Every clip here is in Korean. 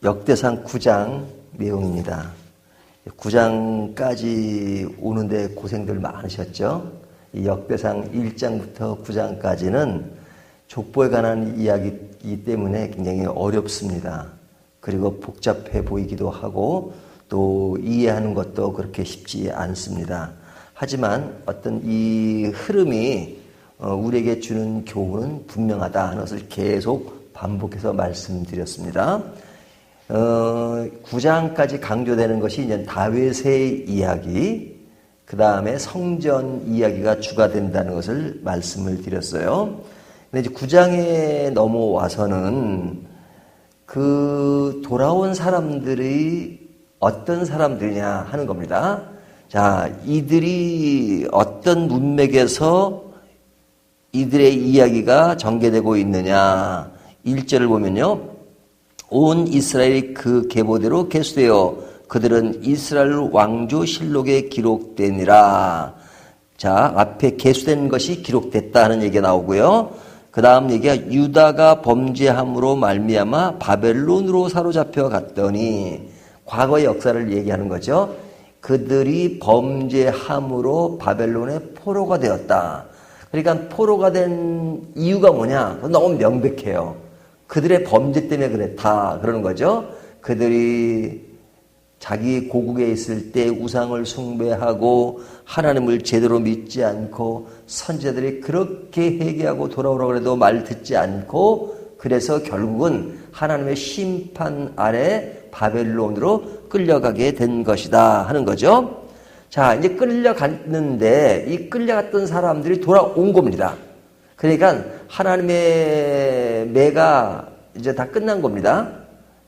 역대상 9장 내용입니다. 9장까지 오는데 고생들 많으셨죠? 이 역대상 1장부터 9장까지는 족보에 관한 이야기이기 때문에 굉장히 어렵습니다. 그리고 복잡해 보이기도 하고 또 이해하는 것도 그렇게 쉽지 않습니다. 하지만 어떤 이 흐름이 우리에게 주는 교훈은 분명하다 하는 것을 계속 반복해서 말씀드렸습니다. 9장까지 강조되는 것이 이제 다윗의 이야기, 그 다음에 성전 이야기가 주가 된다는 것을 말씀을 드렸어요. 근데 이제 9장에 넘어와서는 그 돌아온 사람들이 어떤 사람들이냐 하는 겁니다. 자, 이들이 어떤 문맥에서 이들의 이야기가 전개되고 있느냐. 1절을 보면요. 온 이스라엘이 그 계보대로 계수되어 그들은 이스라엘 왕조 실록에 기록되니라. 자, 앞에 계수된 것이 기록됐다 하는 얘기가 나오고요. 그 다음 얘기가 유다가 범죄함으로 말미암아 바벨론으로 사로잡혀 갔더니 과거의 역사를 얘기하는 거죠. 그들이 범죄함으로 바벨론의 포로가 되었다. 그러니까 포로가 된 이유가 뭐냐? 너무 명백해요. 그들의 범죄 때문에 그랬다 그러는 거죠. 그들이 자기 고국에 있을 때 우상을 숭배하고 하나님을 제대로 믿지 않고 선지자들이 그렇게 회개하고 돌아오라고 해도 말 듣지 않고 그래서 결국은 하나님의 심판 아래 바벨론으로 끌려가게 된 것이다 하는 거죠. 자, 이제 끌려갔는데 이 끌려갔던 사람들이 돌아온 겁니다. 그러니까 하나님의 매가 이제 다 끝난 겁니다.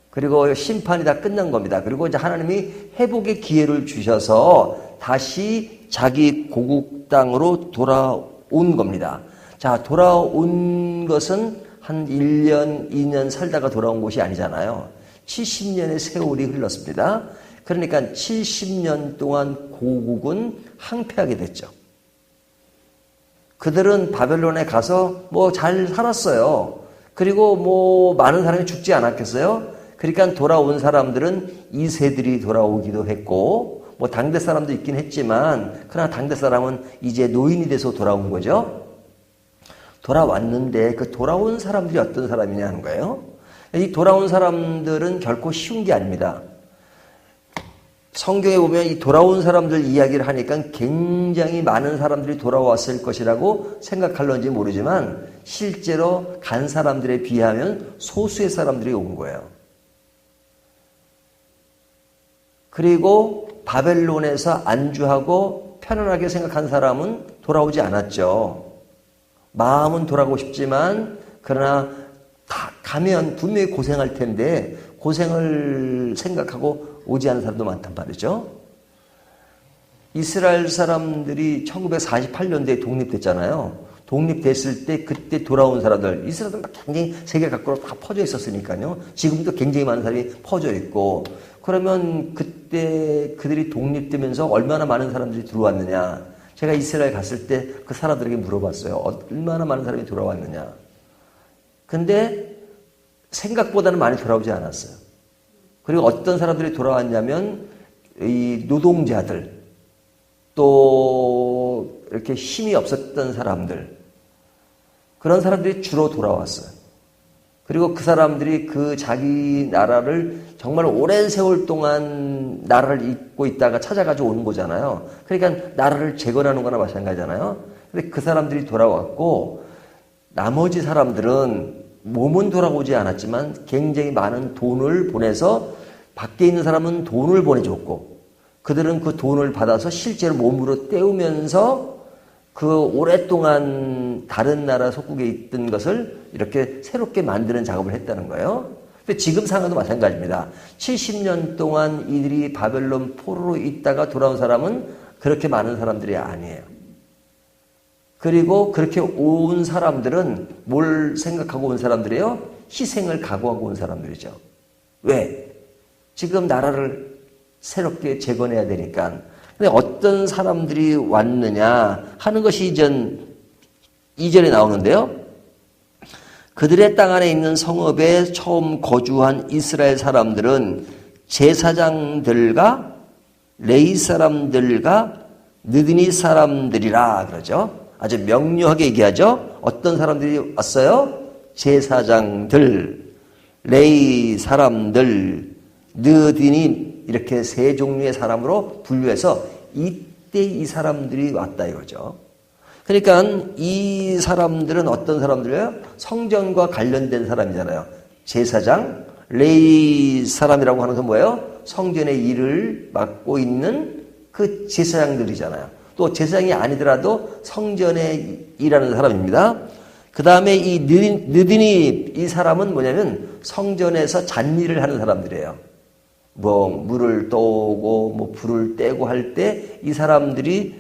그리고 심판이 다 끝난 겁니다. 그리고 이제 하나님이 회복의 기회를 주셔서 다시 자기 고국 땅으로 돌아온 겁니다. 자, 돌아온 것은 한 1년, 2년 살다가 돌아온 것이 아니잖아요. 70년의 세월이 흘렀습니다. 그러니까 70년 동안 고국은 항폐하게 됐죠. 그들은 바벨론에 가서 뭐 잘 살았어요. 그리고 뭐 많은 사람이 죽지 않았겠어요? 그러니까 돌아온 사람들은 2세들이 돌아오기도 했고 뭐 당대 사람도 있긴 했지만 그러나 당대 사람은 이제 노인이 돼서 돌아온 거죠. 돌아왔는데 그 돌아온 사람들이 어떤 사람이냐 하는 거예요. 이 돌아온 사람들은 결코 쉬운 게 아닙니다. 성경에 보면 이 돌아온 사람들 이야기를 하니까 굉장히 많은 사람들이 돌아왔을 것이라고 생각할런지 모르지만 실제로 간 사람들에 비하면 소수의 사람들이 온 거예요. 그리고 바벨론에서 안주하고 편안하게 생각한 사람은 돌아오지 않았죠. 마음은 돌아가고 싶지만 그러나 다 가면 분명히 고생할 텐데 고생을 생각하고 오지 않은 사람도 많단 말이죠. 이스라엘 사람들이 1948년도에 독립됐잖아요. 독립됐을 때 그때 돌아온 사람들, 이스라엘은 굉장히 세계 각국으로 다 퍼져 있었으니까요. 지금도 굉장히 많은 사람이 퍼져 있고 그러면 그때 그들이 독립되면서 얼마나 많은 사람들이 들어왔느냐. 제가 이스라엘 갔을 때 그 사람들에게 물어봤어요. 얼마나 많은 사람이 돌아왔느냐. 근데 생각보다는 많이 돌아오지 않았어요. 그리고 어떤 사람들이 돌아왔냐면 이 노동자들 또 이렇게 힘이 없었던 사람들 그런 사람들이 주로 돌아왔어요. 그리고 그 사람들이 그 자기 나라를 정말 오랜 세월 동안 나라를 잇고 있다가 찾아가지고 오는 거잖아요. 그러니까 나라를 재건하는 거나 마찬가지잖아요. 근데 그 사람들이 돌아왔고 나머지 사람들은 몸은 돌아오지 않았지만 굉장히 많은 돈을 보내서 밖에 있는 사람은 돈을 보내줬고 그들은 그 돈을 받아서 실제로 몸으로 때우면서 그 오랫동안 다른 나라 속국에 있던 것을 이렇게 새롭게 만드는 작업을 했다는 거예요. 근데 지금 상황도 마찬가지입니다. 70년 동안 이들이 바벨론 포로로 있다가 돌아온 사람은 그렇게 많은 사람들이 아니에요. 그리고 그렇게 온 사람들은 뭘 생각하고 온 사람들이에요? 희생을 각오하고 온 사람들이죠. 왜? 지금 나라를 새롭게 재건해야 되니까. 근데 어떤 사람들이 왔느냐 하는 것이 이제 2절에 나오는데요. 그들의 땅 안에 있는 성읍에 처음 거주한 이스라엘 사람들은 제사장들과 레위 사람들과 느드니 사람들이라 그러죠. 아주 명료하게 얘기하죠. 어떤 사람들이 왔어요? 제사장들, 레위 사람들, 느드니 이렇게 세 종류의 사람으로 분류해서 이때 이 사람들이 왔다 이거죠. 그러니까 이 사람들은 어떤 사람들이에요? 성전과 관련된 사람이잖아요. 제사장, 레위 사람이라고 하는 건 뭐예요? 성전의 일을 맡고 있는 그 제사장들이잖아요. 또 제사장이 아니더라도 성전에 일하는 사람입니다. 그 다음에 이 느디니 이 사람은 뭐냐면 성전에서 잔일을 하는 사람들이에요. 뭐 물을 떠오고 뭐 불을 떼고 할 때 이 사람들이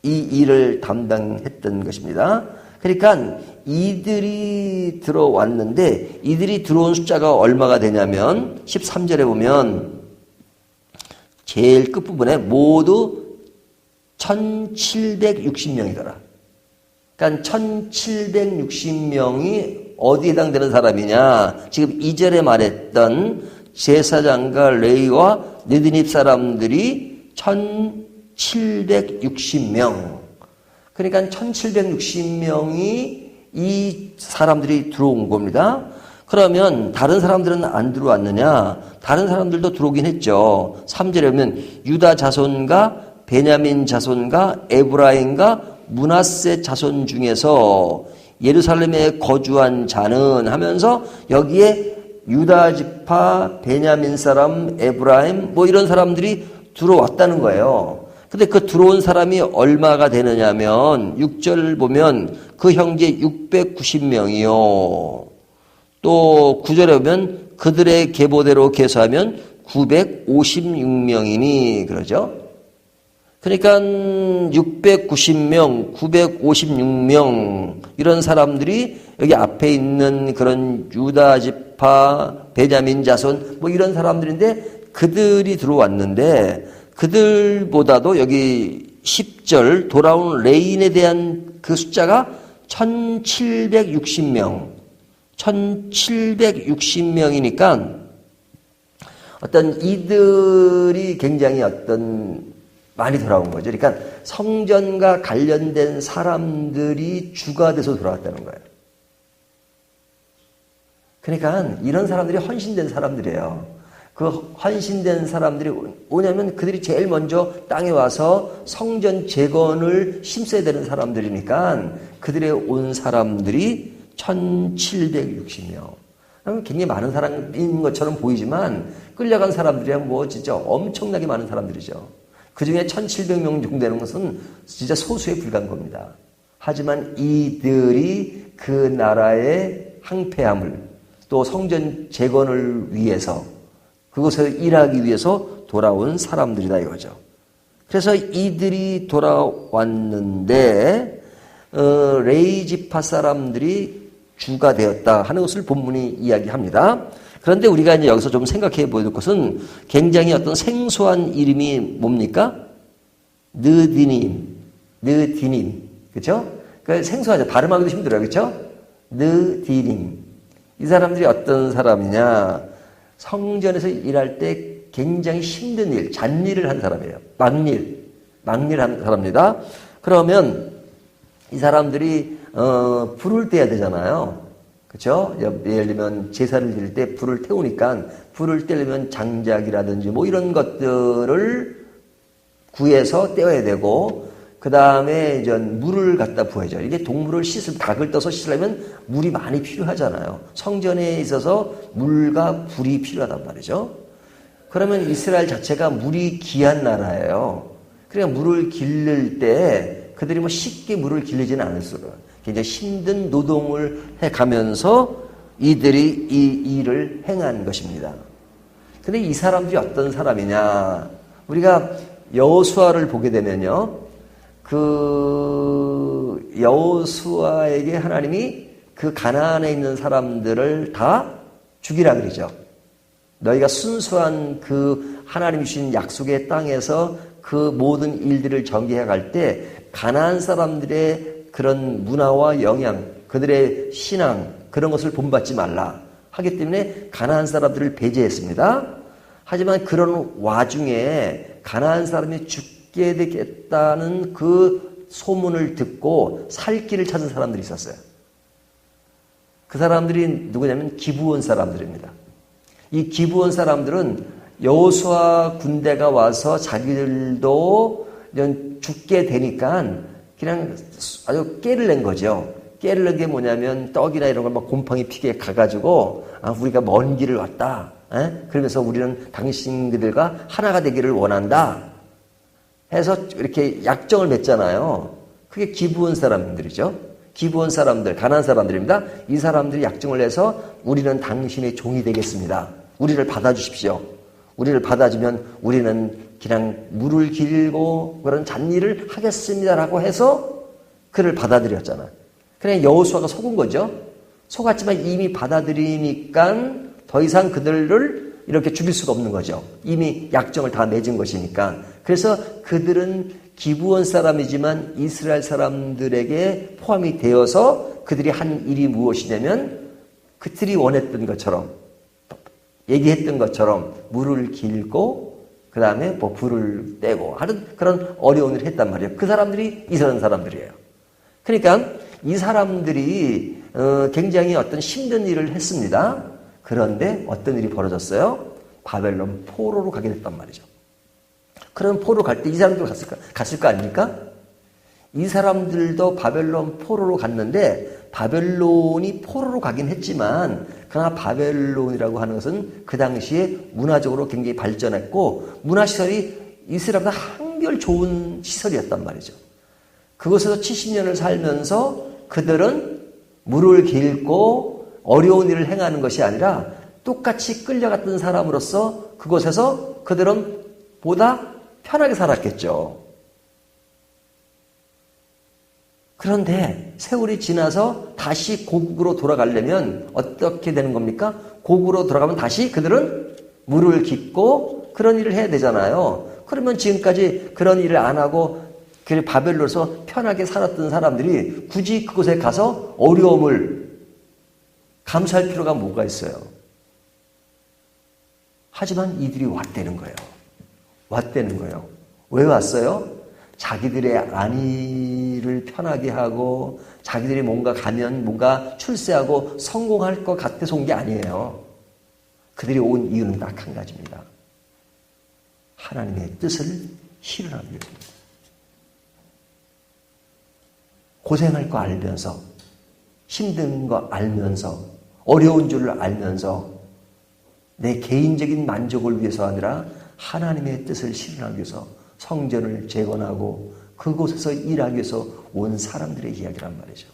이 일을 담당했던 것입니다. 그러니까 이들이 들어왔는데 이들이 들어온 숫자가 얼마가 되냐면 13절에 보면 제일 끝부분에 모두 1760명이더라. 그러니까 1760명이 어디에 해당되는 사람이냐. 지금 2절에 말했던 제사장과 레위와 느디닙 사람들이 1760명. 그러니까 1760명이 이 사람들이 들어온 겁니다. 그러면 다른 사람들은 안 들어왔느냐? 다른 사람들도 들어오긴 했죠. 3절에 보면 유다 자손과 베냐민 자손과 에브라임과 므낫세 자손 중에서 예루살렘에 거주한 자는 하면서 여기에 유다 지파, 베냐민 사람, 에브라임 뭐 이런 사람들이 들어왔다는 거예요. 근데 그 들어온 사람이 얼마가 되느냐면 6절 보면 그 형제 690명이요. 또 9절에 보면 그들의 계보대로 계수하면 956명이니 그러죠. 그러니까 690명, 956명 이런 사람들이 여기 앞에 있는 그런 유다 지파, 베냐민 자손 뭐 이런 사람들인데 그들이 들어왔는데 그들보다도 여기 10절 돌아온 레인에 대한 그 숫자가 1760명. 1760명이니까 어떤 이들이 굉장히 많이 돌아온 거죠. 그러니까 성전과 관련된 사람들이 주가 돼서 돌아왔다는 거예요. 그러니까 이런 사람들이 헌신된 사람들이에요. 그 헌신된 사람들이 뭐냐면 그들이 제일 먼저 땅에 와서 성전 재건을 힘써야 되는 사람들이니까 그들의 온 사람들이 1760명. 굉장히 많은 사람인 것처럼 보이지만 끌려간 사람들이야 뭐 진짜 엄청나게 많은 사람들이죠. 그 중에 1700명 정도 되는 것은 진짜 소수에 불과한 겁니다. 하지만 이들이 그 나라의 항폐함을 또 성전 재건을 위해서 그곳을 일하기 위해서 돌아온 사람들이다 이거죠. 그래서 이들이 돌아왔는데 레위 지파 사람들이 주가 되었다 하는 것을 본문이 이야기합니다. 그런데 우리가 이제 여기서 좀 생각해 볼 것은 굉장히 어떤 생소한 이름이 뭡니까? 느디님, 그렇죠? 그 생소하죠. 발음하기도 힘들어요, 그렇죠? 느디님. 이 사람들이 어떤 사람이냐? 성전에서 일할 때 굉장히 힘든 일, 잔일을 한 사람이에요. 막일한 사람입니다. 그러면 이 사람들이 불을 떼야 되잖아요. 그렇죠? 예를 들면 제사를 드릴 때 불을 태우니까 불을 떼려면 장작이라든지 뭐 이런 것들을 구해서 떼어야 되고 그 다음에 이제 물을 갖다 부어야죠. 이게 동물을 닭을 떠서 씻으려면 물이 많이 필요하잖아요. 성전에 있어서 물과 불이 필요하단 말이죠. 그러면 이스라엘 자체가 물이 귀한 나라예요. 그러니까 물을 기를 때 그들이 뭐 쉽게 물을 길르지는 않을 수가 굉장히 힘든 노동을 해가면서 이들이 이 일을 행한 것입니다. 근데 이 사람들이 어떤 사람이냐? 우리가 여호수아를 보게 되면요. 그 여호수아에게 하나님이 그 가나안에 있는 사람들을 다 죽이라 그러죠. 너희가 순수한 그 하나님이 주신 약속의 땅에서 그 모든 일들을 전개해 갈 때 가나안 사람들의 그런 문화와 영향, 그들의 신앙, 그런 것을 본받지 말라 하기 때문에 가나안 사람들을 배제했습니다. 하지만 그런 와중에 가나안 사람이 죽게 되겠다는 그 소문을 듣고 살 길을 찾은 사람들이 있었어요. 그 사람들이 누구냐면 기브온 사람들입니다. 이 기브온 사람들은 여호수아 군대가 와서 자기들도 죽게 되니까 그냥 아주 깨를 낸 거죠. 깨를 낸 게 뭐냐면 떡이나 이런 걸 막 곰팡이 피게 가가지고 우리가 먼 길을 왔다. 그러면서 우리는 당신들과 하나가 되기를 원한다. 해서 이렇게 약정을 맺잖아요. 그게 기브온 사람들이죠. 기브온 사람들, 가나안 사람들입니다. 이 사람들이 약정을 해서 우리는 당신의 종이 되겠습니다. 우리를 받아주십시오. 우리를 받아주면 우리는 그냥 물을 길고 그런 잔일을 하겠습니다라고 해서 그를 받아들였잖아요. 그냥 여호수아가 속은 거죠. 속았지만 이미 받아들이니까 더 이상 그들을 이렇게 죽일 수가 없는 거죠. 이미 약정을 다 맺은 것이니까. 그래서 그들은 기브온 사람이지만 이스라엘 사람들에게 포함이 되어서 그들이 한 일이 무엇이냐면 그들이 원했던 것처럼 얘기했던 것처럼 물을 길고 그 다음에 뭐 불을 떼고 하는 그런 어려운 일을 했단 말이에요. 그 사람들이 이스라엘 사람들이에요. 그러니까 이 사람들이 굉장히 어떤 힘든 일을 했습니다. 그런데 어떤 일이 벌어졌어요? 바벨론 포로로 가게 됐단 말이죠. 그럼 포로 갈 때 이 사람들 갔을 거 아닙니까? 이 사람들도 바벨론 포로로 갔는데 바벨론이 포로로 가긴 했지만 그러나 바벨론이라고 하는 것은 그 당시에 문화적으로 굉장히 발전했고 문화시설이 이스라엘보다 한결 좋은 시설이었단 말이죠. 그곳에서 70년을 살면서 그들은 물을 길고 어려운 일을 행하는 것이 아니라 똑같이 끌려갔던 사람으로서 그곳에서 그들은 보다 편하게 살았겠죠. 그런데 세월이 지나서 다시 고국으로 돌아가려면 어떻게 되는 겁니까? 고국으로 돌아가면 다시 그들은 물을 깃고 그런 일을 해야 되잖아요. 그러면 지금까지 그런 일을 안 하고 바벨론에서 편하게 살았던 사람들이 굳이 그곳에 가서 어려움을 감수할 필요가 뭐가 있어요? 하지만 이들이 왔다는 거예요. 왔다는 거예요. 왜 왔어요? 자기들의 안위를 편하게 하고 자기들이 뭔가 가면 뭔가 출세하고 성공할 것 같아서 온 게 아니에요. 그들이 온 이유는 딱 한 가지입니다. 하나님의 뜻을 실현하기 위해서입니다. 고생할 거 알면서 힘든 거 알면서 어려운 줄을 알면서 내 개인적인 만족을 위해서 아니라 하나님의 뜻을 실현하기 위해서 성전을 재건하고 그곳에서 일하기 위해서 온 사람들의 이야기란 말이죠.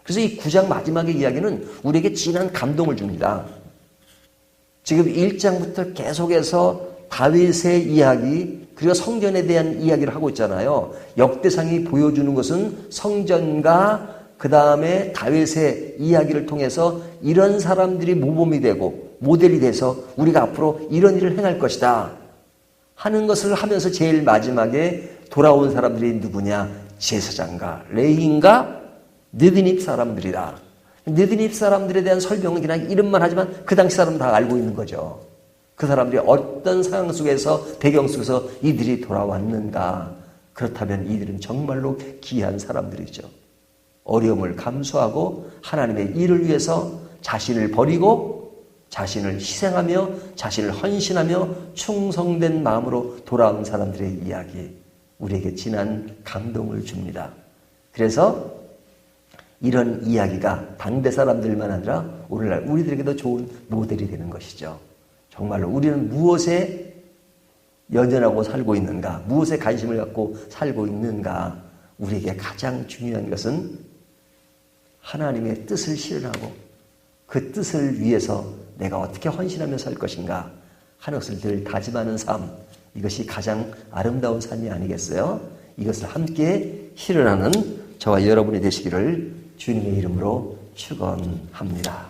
그래서 이 9장 마지막의 이야기는 우리에게 진한 감동을 줍니다. 지금 1장부터 계속해서 다윗의 이야기 그리고 성전에 대한 이야기를 하고 있잖아요. 역대상이 보여주는 것은 성전과 그 다음에 다윗의 이야기를 통해서 이런 사람들이 모범이 되고 모델이 돼서 우리가 앞으로 이런 일을 행할 것이다 하는 것을 하면서 제일 마지막에 돌아온 사람들이 누구냐? 제사장과 레위인과 느디닙 사람들이다. 느디닙 사람들에 대한 설명은 그냥 이름만 하지만 그 당시 사람은 다 알고 있는 거죠. 그 사람들이 어떤 상황 속에서 배경 속에서 이들이 돌아왔는가. 그렇다면 이들은 정말로 귀한 사람들이죠. 어려움을 감수하고 하나님의 일을 위해서 자신을 버리고 자신을 희생하며 자신을 헌신하며 충성된 마음으로 돌아온 사람들의 이야기, 우리에게 진한 감동을 줍니다. 그래서 이런 이야기가 당대 사람들만 아니라 오늘날 우리들에게도 좋은 모델이 되는 것이죠. 정말로 우리는 무엇에 연연하고 살고 있는가, 무엇에 관심을 갖고 살고 있는가. 우리에게 가장 중요한 것은 하나님의 뜻을 실현하고 그 뜻을 위해서 내가 어떻게 헌신하며 살 것인가 하는 것을 늘 다짐하는 삶, 이것이 가장 아름다운 삶이 아니겠어요? 이것을 함께 실현하는 저와 여러분이 되시기를 주님의 이름으로 축원합니다.